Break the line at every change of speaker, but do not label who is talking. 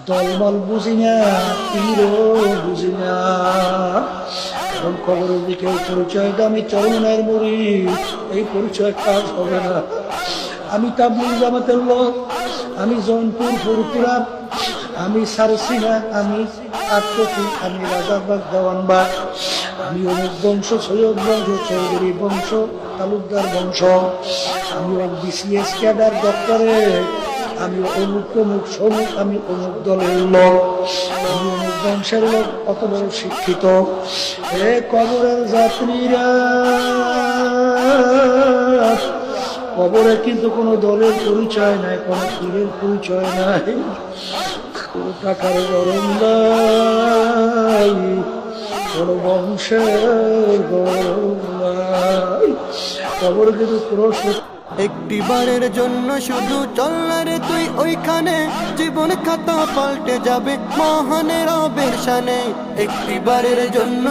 দলবল বুঝি না, পীরও বুঝি না। কারণ কবরের দিকে পরিচয়টা আমি চরমনায়ের মুরিদ, এই পরিচয় কাজ হবে না। আমি তাবলীগ জামাতের লোক, আমি জৌনপুর ফুরপুরা, আমি সারসিনা, আমি আত্মকি, আমি রাজাবাগ দেওয়ানবাগ, আমি অমুক বংশ, সৈয়দ বংশ, চৌধুরী বংশ, তালুকদার বংশ, আমি বিসিএস ক্যাডার ডক্টরেট, আমি অমুক অমুক সমুক, আমি অমুক দলের লোক, আমি অমুক বংশের লোক, কত বড় শিক্ষিত। এ কবরের যাত্রীরা, কবরে কিন্তু কোনো দলের পরিচয় নাই, কোনো পীরের পরিচয় নাই, কোনো টাকার গরম নাই, কোনো বংশের গরম নাই। কবর কিন্তু প্রশ্ন
একটি বারের জন্য শুধু চল না রে তুই ওইখানে, জীবন খাতা পাল্টে যাবে মহানের রবের শানে। একটি বারের জন্য